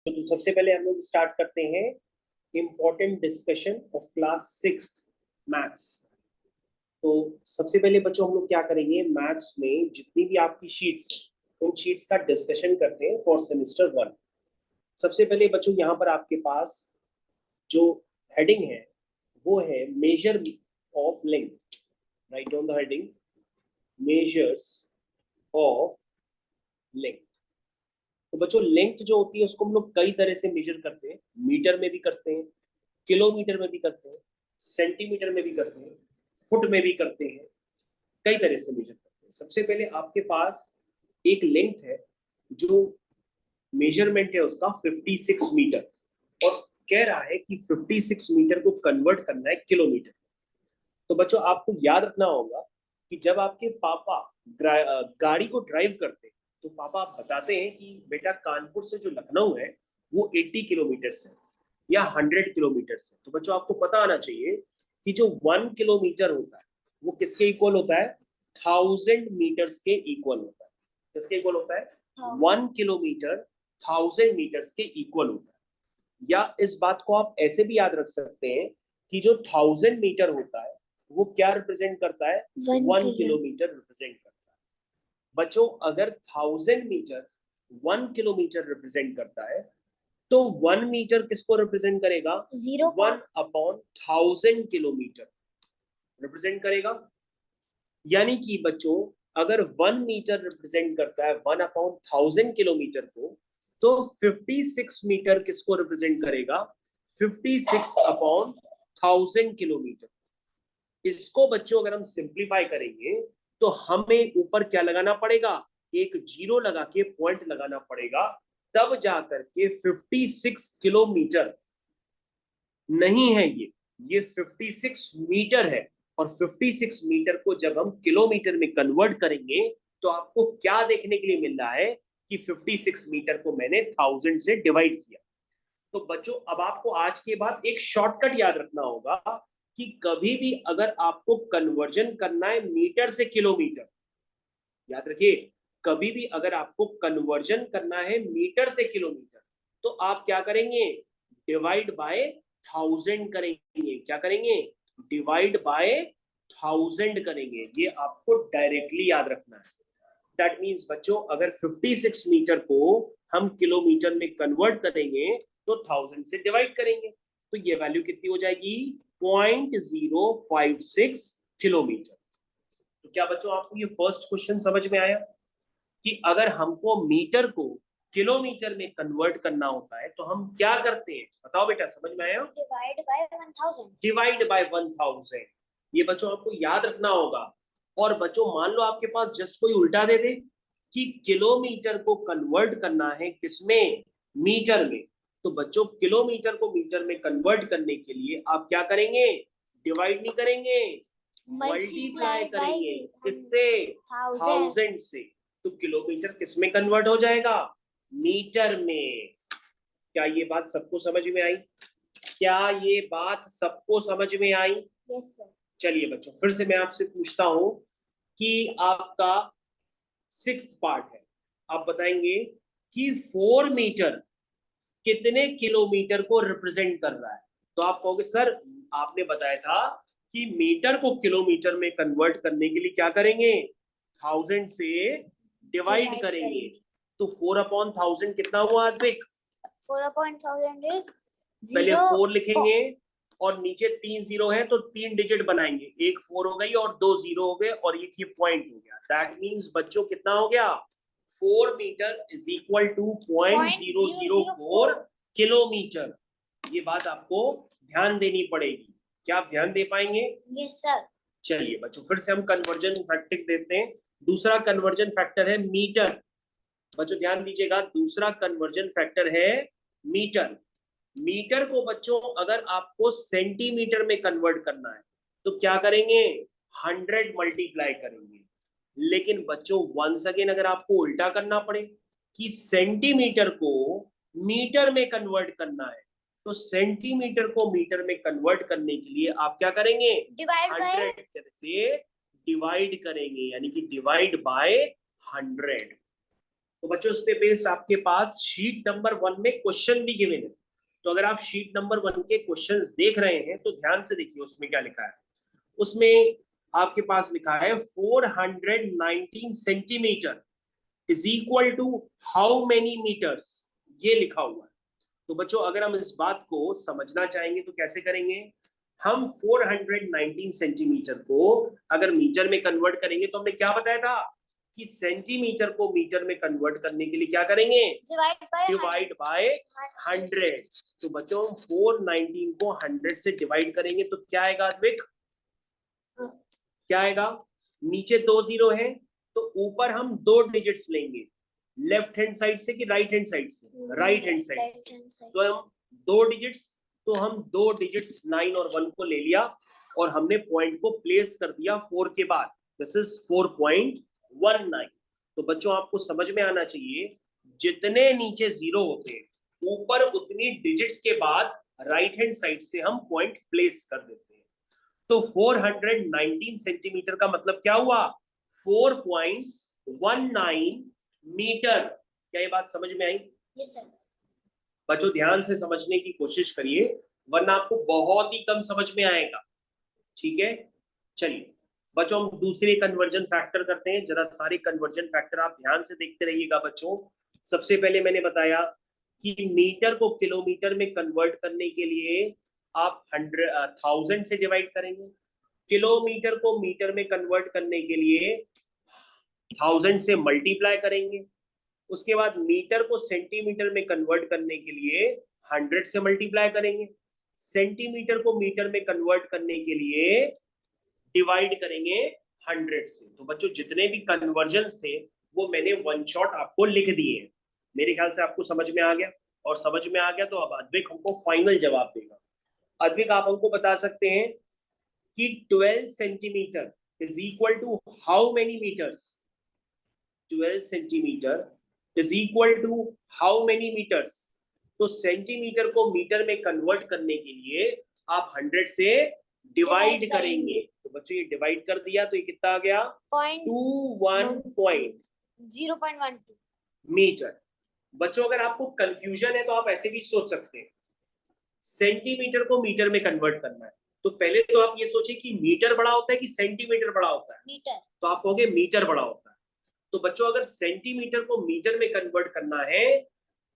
तो सबसे पहले हम लोग स्टार्ट करते हैं important discussion of class 6 maths. तो सबसे पहले बच्चों हम लोग क्या करेंगे, मैथ्स में जितनी भी आपकी शीट्स उन शीट्स का डिस्कशन करते हैं फॉर सेमेस्टर 1। सबसे पहले बच्चों यहाँ पर आपके पास जो हेडिंग है वो है measure of length. Write down the heading, measures of length. तो बच्चों लेंथ जो होती है उसको हम लोग कई तरह से मेजर करते हैं, मीटर में भी करते हैं, किलोमीटर में भी करते हैं, सेंटीमीटर में भी करते हैं, फुट में भी करते हैं, कई तरह से मेजर करते हैं। सबसे पहले आपके पास एक लेंथ है जो मेजरमेंट है उसका 56 मीटर और कह रहा है कि 56 मीटर को कन्वर्ट करना है किलोमीटर। तो बच्चों आपको याद रखना होगा कि जब आपके पापा गाड़ी को ड्राइव करते हैं तो पापा आप बताते हैं कि बेटा कानपुर से जो लखनऊ है वो 80 किलोमीटर से या 100 किलोमीटर से। तो बच्चों आपको पता आना चाहिए कि जो 1 किलोमीटर होता है वो किसके इक्वल होता है, 1000 मीटर्स के इक्वल होता है। किसके इक्वल होता है? 1 किलोमीटर 1000 मीटर्स के इक्वल होता है। या इस बात को आप ऐसे भी याद रख सकते हैं कि जो 1000 मीटर होता है वो क्या रिप्रेजेंट करता है, 1 किलोमीटर रिप्रेजेंट करता है। बच्चों अगर 1000 मीटर 1 किलोमीटर रिप्रेजेंट करता है तो 1 मीटर किसको रिप्रेजेंट करेगा, 1/1000 किलोमीटर रिप्रेजेंट करेगा। यानी कि बच्चों अगर 1 मीटर रिप्रेजेंट करता है 1/1000 किलोमीटर को, तो 56 मीटर किसको रिप्रेजेंट करेगा, 56/1000 किलोमीटर। इसको बच्चों अगर हम सिंप्लीफाई करेंगे तो हमें ऊपर क्या लगाना पड़ेगा, एक जीरो लगा के पॉइंट लगाना पड़ेगा, तब जाकर के 56 किलोमीटर नहीं है ये 56 मीटर है। और 56 मीटर को जब हम किलोमीटर में कन्वर्ट करेंगे तो आपको क्या देखने के लिए मिल रहा है कि 56 मीटर को मैंने 1000 से डिवाइड किया। तो बच्चों अब आपको आज के बाद एक शॉर्टकट याद रखना होगा कि कभी भी अगर आपको कन्वर्जन करना है मीटर से किलोमीटर, याद रखिए कभी भी अगर आपको कन्वर्जन करना है मीटर से किलोमीटर तो आप क्या करेंगे, डिवाइड बाय 1000 करेंगे। क्या करेंगे, डिवाइड बाय 1000 करेंगे। ये आपको डायरेक्टली याद रखना है। दैट मीन्स बच्चों अगर 56 मीटर को हम किलोमीटर में कन्वर्ट करेंगे तो 1000 से डिवाइड करेंगे तो ये वैल्यू कितनी हो जाएगी, 0.056 किलोमीटर। तो क्या बच्चों आपको ये फर्स्ट क्वेश्चन समझ में आया कि अगर हमको मीटर को किलोमीटर में कन्वर्ट करना होता है तो हम क्या करते हैं, बताओ बेटा, समझ में आया? Divide by 1000। Divide by 1000। ये बच्चों आपको याद रखना होगा। और बच्चों मान लो आपके पास जस्ट कोई उल्टा दे दे कि किलोमीटर को कन्वर्ट करना है किसमें, मीटर में, तो बच्चों किलोमीटर को मीटर में कन्वर्ट करने के लिए आप क्या करेंगे, डिवाइड नहीं करेंगे, मल्टीप्लाई करेंगे। किससे, 1000 से। तो किलोमीटर किसमें कन्वर्ट हो जाएगा, मीटर में। क्या ये बात सबको समझ में आई? क्या ये बात सबको समझ में आई? Yes sir. चलिए बच्चों फिर से मैं आपसे पूछता हूं कि आपका 6th पार्ट है, आप बताएंगे कि 4 मीटर कितने किलोमीटर को रिप्रेजेंट कर रहा है। तो आप कहोगे सर आपने बताया था कि मीटर को किलोमीटर में कन्वर्ट करने के लिए क्या करेंगे, 1000 से डिवाइड करेंगे। तो 4/1000 कितना हुआ अद्विक? 4/1000 इज पहले 4 लिखेंगे और नीचे 3 जीरो है तो 3 डिजिट बनाएंगे, एक 4 हो गई और 2 जीरो हो गए और एक ये पॉइंट हो गया। दैट मींस बच्चों कितना हो गया, 4 metre is equal to 0.004 kilometre. ये बात आपको ध्यान देनी पड़ेगी। क्या आप ध्यान दे पाएंगे? Yes sir. चलिए बच्चों फिर से हम कन्वर्जन फैक्टर देते हैं। दूसरा कन्वर्जन फैक्टर है मीटर। बच्चों ध्यान दीजिएगा, दूसरा कन्वर्जन फैक्टर है मीटर। मीटर को बच्चों अगर आपको सेंटीमीटर में कन्वर्ट करना है तो क्या करेंगे, 100 मल्टीप्लाई करेंगे। लेकिन बच्चों वंस अगेन अगर आपको उल्टा करना पड़े कि सेंटीमीटर को मीटर में कन्वर्ट करना है तो सेंटीमीटर को मीटर में कन्वर्ट करने के लिए आप क्या करेंगे, 100 से डिवाइड करेंगे, यानी कि डिवाइड बाय 100। तो बच्चों उस पे बेस्ड आपके पास शीट नंबर 1 में क्वेश्चन भी गिवन है। तो अगर आप शीट नंबर 1 के क्वेश्चंस देख रहे हैं तो ध्यान से देखिए उसमें क्या लिखा है। उसमें आपके पास लिखा है 419 centimetre is equal to how many metres, ये लिखा हुआ है। तो बच्चों अगर हम इस बात को समझना चाहेंगे तो कैसे करेंगे, हम 419 सेंटीमीटर को अगर मीटर में कन्वर्ट करेंगे तो हमने क्या बताया था कि सेंटीमीटर को मीटर में कन्वर्ट करने के लिए क्या करेंगे, डिवाइड बाय 100। तो बच्चों 419 को 100 से डिवाइड करेंगे तो क्या आएगा अद्विक, क्या आएगा, नीचे 2 जीरो है तो ऊपर हम 2 डिजिट्स लेंगे, लेफ्ट हैंड साइड से कि राइट हैंड साइड से, राइट हैंड साइड से। तो हम 2 डिजिट्स, तो हम 2 डिजिट्स 9 और 1 को ले लिया और हमने पॉइंट को प्लेस कर दिया 4 के बाद, दिस इज 4.19। तो बच्चों आपको समझ में आना चाहिए जितने नीचे जीरो होते हैं ऊपर उतनी डिजिट्स के बाद राइट हैंड साइड से हम पॉइंट प्लेस कर देते हैं। तो 419 सेंटीमीटर का मतलब क्या हुआ, 4.19 मीटर। क्या ये बात समझ में आई? Yes sir. बच्चों ध्यान से समझने की कोशिश करिए वरना आपको बहुत ही कम समझ में आएगा, ठीक है। चलिए बच्चों हम दूसरे कन्वर्जन फैक्टर करते हैं, जरा सारे कन्वर्जन फैक्टर आप ध्यान से देखते रहिएगा बच्चों। सबसे पहले मैंने बताया कि मीटर को किलोमीटर में कन्वर्ट करने के लिए आप 1000 से डिवाइड करेंगे, किलोमीटर को मीटर में कन्वर्ट करने के लिए 1000 से मल्टीप्लाई करेंगे, उसके बाद मीटर को सेंटीमीटर में कन्वर्ट करने के लिए 100 से मल्टीप्लाई करेंगे, सेंटीमीटर को मीटर में कन्वर्ट करने के लिए डिवाइड करेंगे 100 से। तो बच्चों जितने भी कन्वर्जन्स थे वो मैंने वन शॉट आपको लिख दिए हैं। मेरे ख्याल से आपको समझ में आ गया, और समझ में आ गया तो अब अद्विक हमको फाइनल जवाब देगा। अद्विक आप हमको बता सकते हैं कि 12 centimetre is equal to how many metres, 12 centimetre is equal to how many metres. तो सेंटीमीटर को मीटर में कन्वर्ट करने के लिए आप 100 से डिवाइड करेंगे। तो बच्चों ये डिवाइड कर दिया तो ये कितना आ गया, 0.12 मीटर। बच्चों अगर आपको कंफ्यूजन है तो आप ऐसे भी सोच सकते हैं, सेंटीमीटर को मीटर में कन्वर्ट करना है तो पहले तो आप ये सोचिए कि मीटर बड़ा होता है कि सेंटीमीटर बड़ा होता है, मीटर। तो आप कहोगे मीटर बड़ा होता है। तो बच्चों अगर सेंटीमीटर को मीटर में कन्वर्ट करना है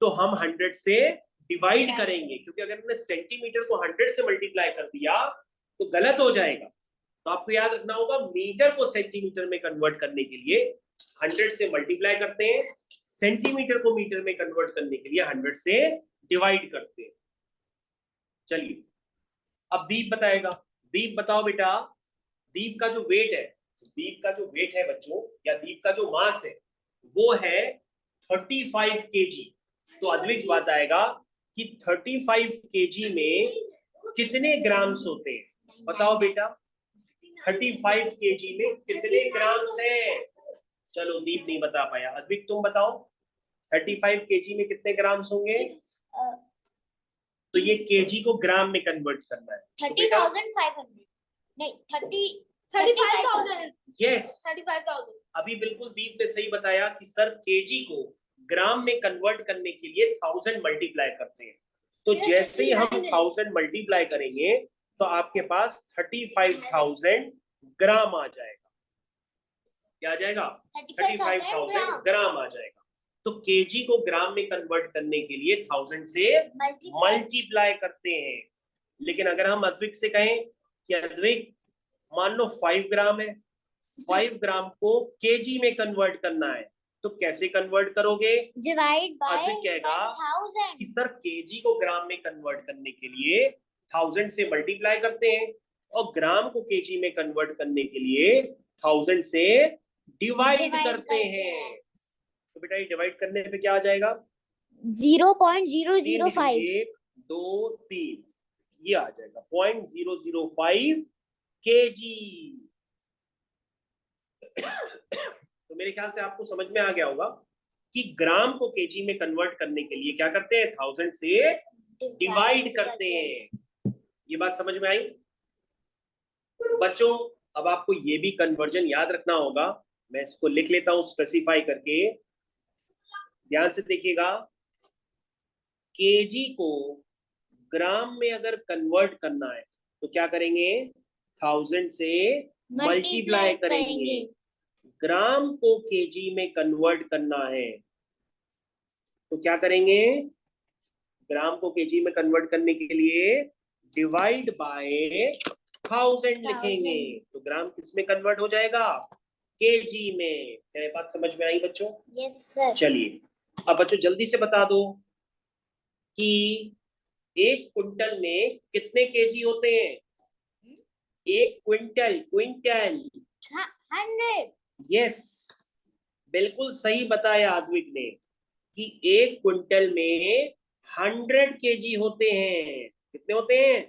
तो हम 100 से डिवाइड करेंगे, क्योंकि अगर हमने सेंटीमीटर को 100 से मल्टीप्लाई कर दिया तो गलत हो जाएगा। तो आपको याद रखना होगा मीटर को सेंटीमीटर में कन्वर्ट करने के लिए 100 से मल्टीप्लाई करते हैं, सेंटीमीटर को मीटर में कन्वर्ट करने के लिए 100 से डिवाइड करते हैं। चलिए अब दीप बताएगा। दीप बताओ बेटा, दीप का जो वेट है, दीप का जो वेट है बच्चों, या दीप का जो मास है वो है 35 केजी। तो अद्विक बताएगा कि 35 केजी में कितने ग्राम्स होते हैं, बताओ बेटा 35 केजी में कितने ग्राम्स हैं। चलो दीप नहीं बता पाया, अद्विक तुम बताओ 35 केजी में कितने ग्राम्स होंगे। तो ये केजी को ग्राम में कन्वर्ट करना है। 30,500 नहीं 35,000 यस 35,000। अभी बिल्कुल दीप ने सही बताया कि सर केजी को ग्राम में कन्वर्ट करने के लिए 1000 मल्टीप्लाई करते हैं। तो जैसे ही हम 1000 मल्टीप्लाई करेंगे तो आपके पास 35,000 ग्राम आ जाएगा। क्या आ जाएगा, 35,000 ग्राम आ जाएगा। तो केजी को ग्राम में कन्वर्ट करने के लिए 1000 से मल्टीप्लाई करते हैं। लेकिन अगर हम अद्विक से कहें कि अद्विक मान लो 5 ग्राम है, 5 ग्राम को केजी में कन्वर्ट करना है तो कैसे कन्वर्ट करोगे, डिवाइड बाय अद्विक कहेगा 1000 कि सर केजी को ग्राम में कन्वर्ट करने के लिए 1000 से मल्टीप्लाई करते हैं और ग्राम को केजी में कन्वर्ट करने के लिए 1000 से डिवाइड करते हैं। तो बेटा ये डिवाइड करने पे क्या आ जाएगा, 0.005 1 2 3 ये आ जाएगा 0.005 केजी। तो मेरे ख्याल से आपको समझ में आ गया होगा कि ग्राम को केजी में कन्वर्ट करने के लिए क्या करते हैं, 1000 से डिवाइड करते हैं। ये बात समझ में आई बच्चों। अब आपको ये भी कन्वर्जन याद रखना होगा, मैं इसको लिख लेता हूं स्पेसिफाई करके। ध्यान से देखिएगा, केजी को ग्राम में अगर कन्वर्ट करना है तो क्या करेंगे, 1000 से मल्टीप्लाई करेंगे। ग्राम को केजी में कन्वर्ट करना है तो क्या करेंगे, ग्राम को केजी में कन्वर्ट करने के लिए डिवाइड बाय 1000 लिखेंगे। तो ग्राम किस में कन्वर्ट हो जाएगा, केजी में। क्या ये बात समझ में आई बच्चों? Yes sir. चलिए अब बच्चों जल्दी से बता दो कि एक क्विंटल में कितने केजी होते हैं। एक क्विंटल, क्विंटल 100। यस, बिल्कुल सही बताया अद्विक ने कि एक क्विंटल में 100 केजी होते हैं। कितने होते हैं,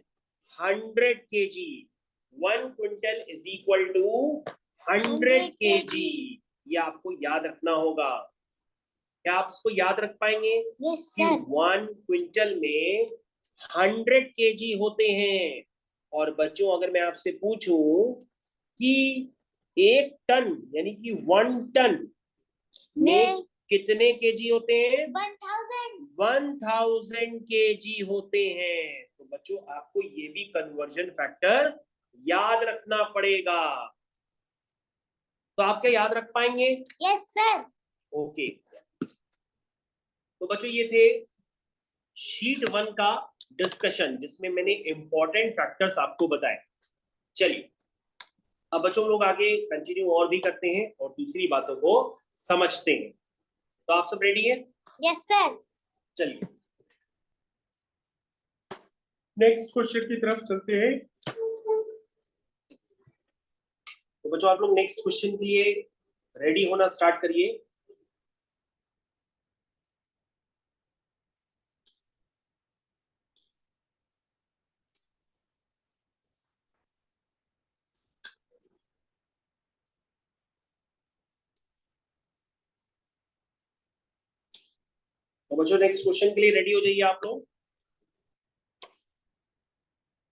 100 KG. 1 quintal is equal to 100 KG. ये आपको याद रखना होगा। क्या आप इसको याद रख पाएंगे? यस कि सर। 1 क्विंटल में 100 केजी होते हैं। और बच्चों अगर मैं आपसे पूछूं कि एक टन यानी कि 1 टन में कितने केजी होते हैं, 1000 केजी होते हैं। तो बच्चों आपको ये भी कन्वर्जन फैक्टर याद रखना पड़ेगा। तो आप क्या याद रख पाएंगे? Yes sir. ओके, तो बच्चों ये थे शीट 1 का डिस्कशन जिसमें मैंने इंपॉर्टेंट फैक्टर्स आपको बताए। चलिए अब बच्चों लोग आगे कंटिन्यू और भी करते हैं और दूसरी बातों को समझते हैं। तो आप सब रेडी हैं? Yes sir. चलिए नेक्स्ट क्वेश्चन की तरफ चलते हैं। तो बच्चों आप लोग नेक्स्ट क्वेश्चन के लिए रेडी होना स्टार्ट करिए। तो बच्चों नेक्स्ट क्वेश्चन के लिए रेडी हो जाइए आप लोग।